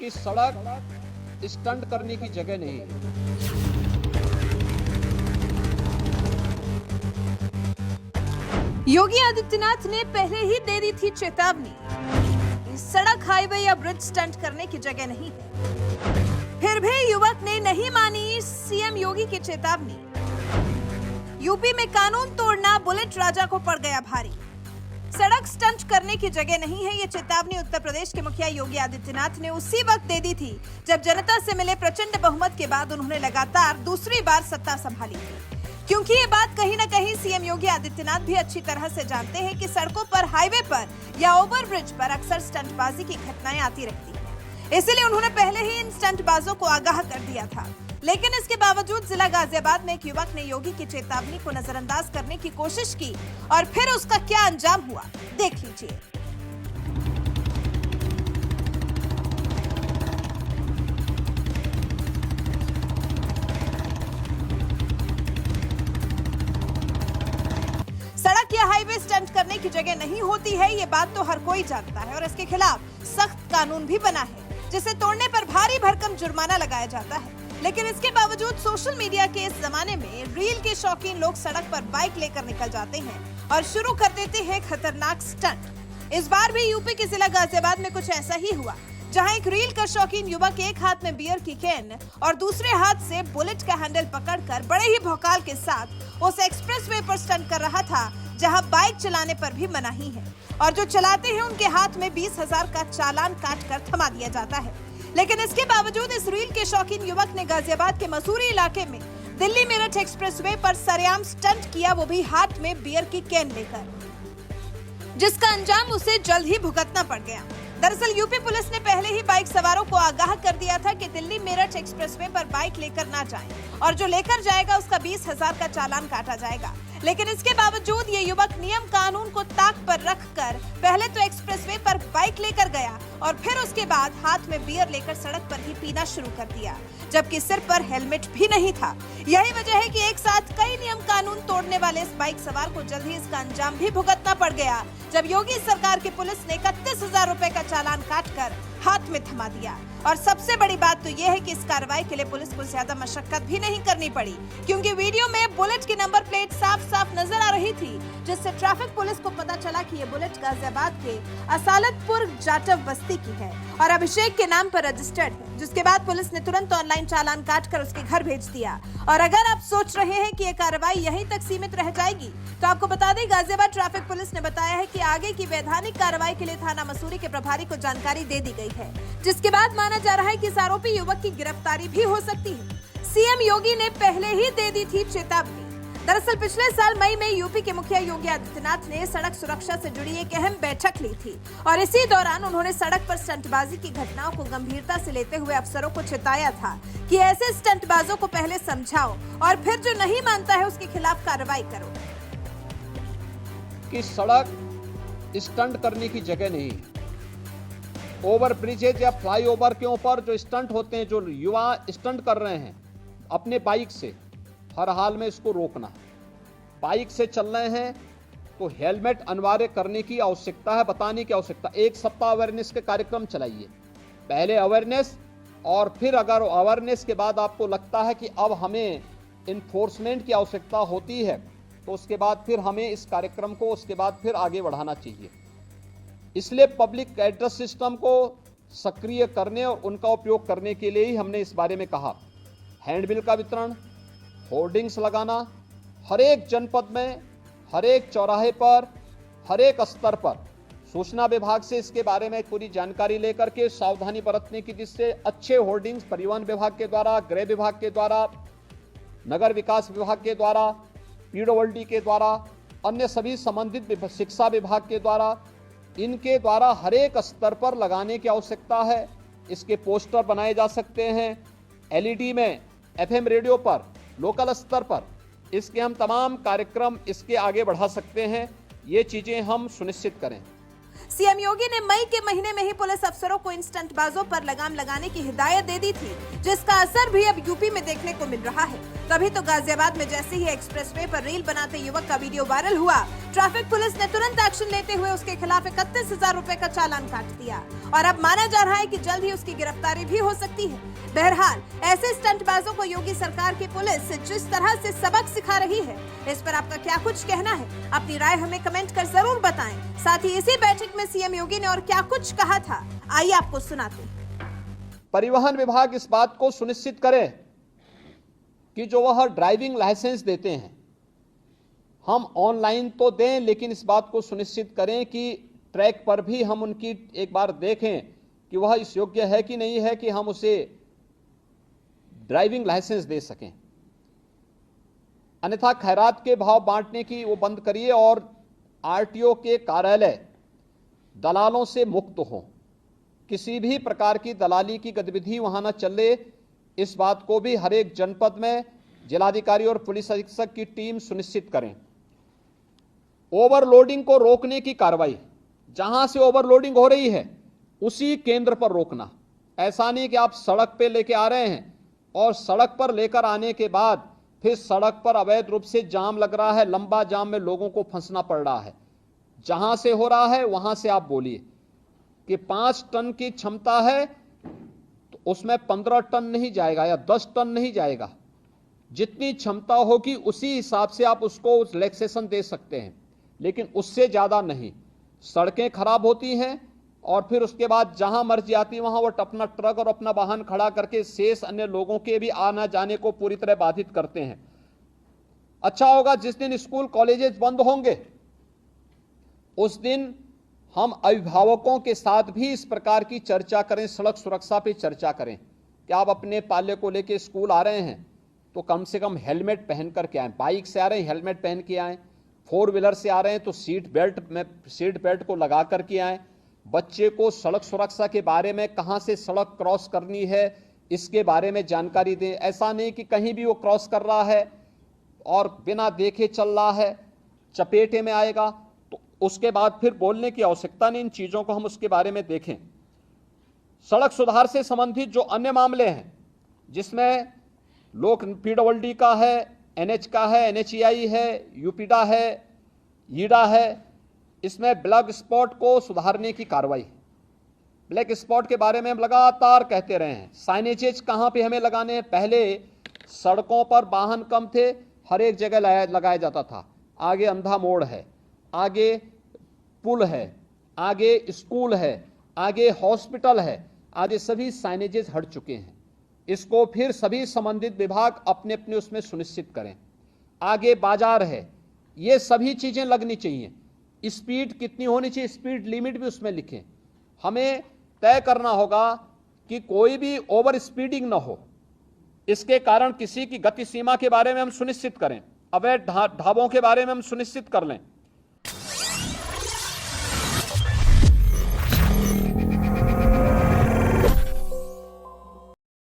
कि सड़क स्टंट करने की जगह नहीं है। योगी आदित्यनाथ ने पहले ही दे दी थी चेतावनी, सड़क, हाईवे या ब्रिज स्टंट करने की जगह नहीं है। फिर भी युवक ने नहीं मानी सीएम योगी की चेतावनी। यूपी में कानून तोड़ना बुलेट राजा को पड़ गया भारी। सड़क स्टंट करने की जगह नहीं है, ये चेतावनी उत्तर प्रदेश के मुखिया योगी आदित्यनाथ ने उसी वक्त दे दी थी जब जनता से मिले प्रचंड बहुमत के बाद उन्होंने लगातार दूसरी बार सत्ता संभाली थी। क्योंकि ये बात कहीं न कहीं सीएम योगी आदित्यनाथ भी अच्छी तरह से जानते हैं कि सड़कों पर, हाईवे पर या ओवरब्रिज पर अक्सर स्टंटबाजी की घटनाएं आती रहती हैं। इसलिए उन्होंने पहले ही इन स्टंटबाजों को आगाह कर दिया था। लेकिन इसके बावजूद जिला गाजियाबाद में एक युवक ने योगी की चेतावनी को नजरअंदाज करने की कोशिश की और फिर उसका क्या अंजाम हुआ, देख लीजिए। सड़क या हाईवे स्टंट करने की जगह नहीं होती है, ये बात तो हर कोई जानता है और इसके खिलाफ सख्त कानून भी बना है, जिसे तोड़ने पर भारी भरकम जुर्माना लगाया जाता है। लेकिन इसके बावजूद सोशल मीडिया के इस जमाने में रील के शौकीन लोग सड़क पर बाइक लेकर निकल जाते हैं और शुरू कर देते हैं खतरनाक स्टंट। इस बार भी यूपी के जिला गाजियाबाद में कुछ ऐसा ही हुआ, जहां एक रील का शौकीन युवक एक हाथ में बियर की कैन और दूसरे हाथ से बुलेट का हैंडल पकड़कर बड़े ही भौकाल के साथ उस एक्सप्रेसवे पर स्टंट कर रहा था, जहां बाइक चलाने पर भी मनाही है और जो चलाते हैं उनके हाथ में 20,000 का चालान काट कर थमा दिया जाता है। लेकिन इसके बावजूद इस रील के शौकीन युवक ने गाजियाबाद के मसूरी इलाके में दिल्ली मेरठ एक्सप्रेसवे पर सरेआम स्टंट किया, वो भी हाथ में बियर की कैन लेकर, जिसका अंजाम उसे जल्द ही भुगतना पड़ गया। दरअसल यूपी पुलिस ने पहले ही बाइक सवारों को आगाह कर दिया था कि दिल्ली मेरठ एक्सप्रेसवे पर बाइक लेकर ना जाएं और जो लेकर जाएगा उसका 20,000 का चालान काटा जाएगा। लेकिन इसके बावजूद ये युवक नियम कानून को ताक पर रखकर पहले तो एक्सप्रेसवे पर बाइक लेकर गया और फिर उसके बाद हाथ में बियर लेकर सड़क पर ही पीना शुरू कर दिया, जबकि सिर पर हेलमेट भी नहीं था। यही वजह है कि एक साथ कई नियम कानून तोड़ने वाले इस बाइक सवार को जल्द ही इसका अंजाम भी भुगतना पड़ गया, जब योगी सरकार की पुलिस ने 31,000 रुपए का चालान काटकर हाथ में थमा दिया। और सबसे बड़ी बात तो यह है कि इस कार्रवाई के लिए पुलिस को ज्यादा मशक्कत भी नहीं करनी पड़ी, क्योंकि वीडियो में बुलेट की नंबर प्लेट साफ साफ नजर आ रही थी, जिससे ट्रैफिक पुलिस को पता चला कि ये बुलेट गाजियाबाद के असालतपुर जाटव बस्ती की है और अभिषेक के नाम पर रजिस्टर्ड है। जिसके बाद पुलिस ने तुरंत ऑनलाइन चालान काटकर उसके घर भेज दिया। और अगर आप सोच रहे हैं कि ये कार्रवाई यहीं तक सीमित रह जाएगी, तो आपको बता दें गाजियाबाद ट्रैफिक पुलिस ने बताया है कि आगे की वैधानिक कार्रवाई के लिए थाना मसूरी के प्रभारी को जानकारी दे दी गई है, जिसके बाद माना जा रहा है कि इस आरोपी युवक की गिरफ्तारी भी हो सकती है। सीएम योगी ने पहले ही दे दी थी चेतावनी। दरअसल पिछले साल मई में यूपी के मुखिया योगी आदित्यनाथ ने सड़क सुरक्षा से जुड़ी एक अहम बैठक ली थी और इसी दौरान उन्होंने सड़क पर स्टंटबाजी की घटनाओं को गंभीरता से लेते हुए अफसरों को चेताया था कि ऐसे स्टंटबाजों को पहले समझाओ और फिर जो नहीं मानता है उसके खिलाफ कार्रवाई करो। कि सड़क स्टंट करने की जगह नहीं है। ओवर ब्रिजेज या फ्लाईओवर के ऊपर जो स्टंट होते हैं, जो युवा स्टंट कर रहे हैं अपने बाइक से, हर हाल में इसको रोकना है। बाइक से चल रहे हैं तो हेलमेट अनिवार्य करने की आवश्यकता है, बताने की आवश्यकता। एक सप्ताह अवेयरनेस के कार्यक्रम चलाइए, पहले अवेयरनेस और फिर अगर अवेयरनेस के बाद आपको लगता है कि अब हमें इन्फोर्समेंट की आवश्यकता होती है, तो उसके बाद फिर हमें इस कार्यक्रम को उसके बाद फिर आगे बढ़ाना चाहिए। इसलिए पब्लिक एड्रेस सिस्टम को सक्रिय करने और उनका उपयोग करने के लिए ही हमने इस बारे में कहा। हैंडबिल का वितरण, होर्डिंग्स लगाना, हर एक जनपद में, हर एक चौराहे पर, हर एक स्तर पर सूचना विभाग से इसके बारे में पूरी जानकारी लेकर के सावधानी बरतने की, जिससे अच्छे होर्डिंग्स परिवहन विभाग के द्वारा, गृह विभाग के द्वारा, नगर विकास विभाग के द्वारा, पीडब्ल्यूडी के द्वारा, अन्य सभी संबंधित शिक्षा विभाग के द्वारा, इनके द्वारा हर एक स्तर पर लगाने की आवश्यकता है। इसके पोस्टर बनाए जा सकते हैं, एलईडी में, एफएम रेडियो पर, लोकल स्तर पर इसके हम तमाम कार्यक्रम इसके आगे बढ़ा सकते हैं। ये चीजें हम सुनिश्चित करें। सीएम योगी ने मई के महीने में ही पुलिस अफसरों को इन स्टंटबाजों पर लगाम लगाने की हिदायत दे दी थी, जिसका असर भी अब यूपी में देखने को मिल रहा है। तभी तो गाजियाबाद में जैसे ही एक्सप्रेसवे पर रील बनाते युवक का वीडियो वायरल हुआ, ट्रैफिक पुलिस ने तुरंत एक्शन लेते हुए उसके खिलाफ 31,000 रुपए का चालान काट दिया और अब माना जा रहा है कि जल्द ही उसकी गिरफ्तारी भी हो सकती है। बहरहाल ऐसे स्टंटबाजों को योगी सरकार की पुलिस जिस तरह से सबक सिखा रही है, इस पर आपका क्या कुछ कहना है? अपनी राय हमें कमेंट कर जरूर बताएं। साथ ही इसी बैठक में सीएम योगी ने और क्या कुछ कहा था, आइए आपको सुनाते हैं। परिवहन विभाग इस बात को सुनिश्चित करे कि जो वह ड्राइविंग लाइसेंस देते हैं हम ऑनलाइन तो दें, लेकिन इस बात को सुनिश्चित करें कि ट्रैक पर भी हम उनकी एक बार देखें कि वह इस योग्य है कि नहीं है कि हम उसे ड्राइविंग लाइसेंस दे सकें। अन्यथा खैरात के भाव बांटने की वो बंद करिए और आरटीओ के कार्यालय दलालों से मुक्त हो। किसी भी प्रकार की दलाली की गतिविधि वहां न चले, इस बात को भी हर एक जनपद में जिलाधिकारी और पुलिस अधीक्षक की टीम सुनिश्चित करें। ओवरलोडिंग को रोकने की कार्रवाई, जहां से ओवरलोडिंग हो रही है उसी केंद्र पर रोकना। ऐसा नहीं कि आप सड़क पे लेके आ रहे हैं और सड़क पर लेकर आने के बाद फिर सड़क पर अवैध रूप से जाम लग रहा है, लंबा जाम में लोगों को फंसना पड़ रहा है। जहां से हो रहा है वहां से आप बोलिए कि 5 टन की क्षमता है तो उसमें 15 टन नहीं जाएगा या 10 टन नहीं जाएगा। जितनी क्षमता होगी उसी हिसाब से आप उसको रिलैक्सेशन दे सकते हैं, लेकिन उससे ज्यादा नहीं। सड़कें खराब होती हैं और फिर उसके बाद जहां मर्जी आती है वहां वो अपना ट्रक और अपना वाहन खड़ा करके शेष अन्य लोगों के भी आना जाने को पूरी तरह बाधित करते हैं। अच्छा होगा जिस दिन स्कूल कॉलेजेस बंद होंगे उस दिन हम अभिभावकों के साथ भी इस प्रकार की चर्चा करें, सड़क सुरक्षा पे चर्चा करें कि आप अपने पाले को लेके स्कूल आ रहे हैं तो कम से कम हेलमेट पहन कर के आए। बाइक से आ रहे हैं हेलमेट पहन के आए, 4 व्हीलर से आ रहे हैं तो सीट बेल्ट को लगा कर के आए। बच्चे को सड़क सुरक्षा के बारे में, कहां से सड़क क्रॉस करनी है इसके बारे में जानकारी दें। ऐसा नहीं कि कहीं भी वो क्रॉस कर रहा है और बिना देखे चल रहा है, चपेटे में आएगा तो उसके बाद फिर बोलने की आवश्यकता नहीं। इन चीजों को हम उसके बारे में देखें। सड़क सुधार से संबंधित जो अन्य मामले हैं जिसमें लोक पीडब्ल्यूडी का है, एनएच का है, एनएचईआई है, यूपीडा है, ईडा है, इसमें ब्लैक स्पॉट को सुधारने की कार्रवाई। ब्लैक स्पॉट के बारे में हम लगातार कहते रहे हैं। साइनेजेज कहां पे हमें लगाने हैं? पहले सड़कों पर वाहन कम थे, हर एक जगह लगाया जाता था। आगे अंधा मोड़ है, आगे पुल है, आगे स्कूल है, आगे हॉस्पिटल है, आगे सभी साइनेजेस हट चुके हैं। इसको फिर सभी संबंधित विभाग अपने अपने उसमें सुनिश्चित करें। आगे बाजार है, ये सभी चीजें लगनी चाहिए। स्पीड कितनी होनी चाहिए, स्पीड लिमिट भी उसमें लिखें। हमें तय करना होगा कि कोई भी ओवर स्पीडिंग ना हो, इसके कारण किसी की गति सीमा के बारे में हम सुनिश्चित करें। अवैध ढाबों के बारे में हम सुनिश्चित कर लें।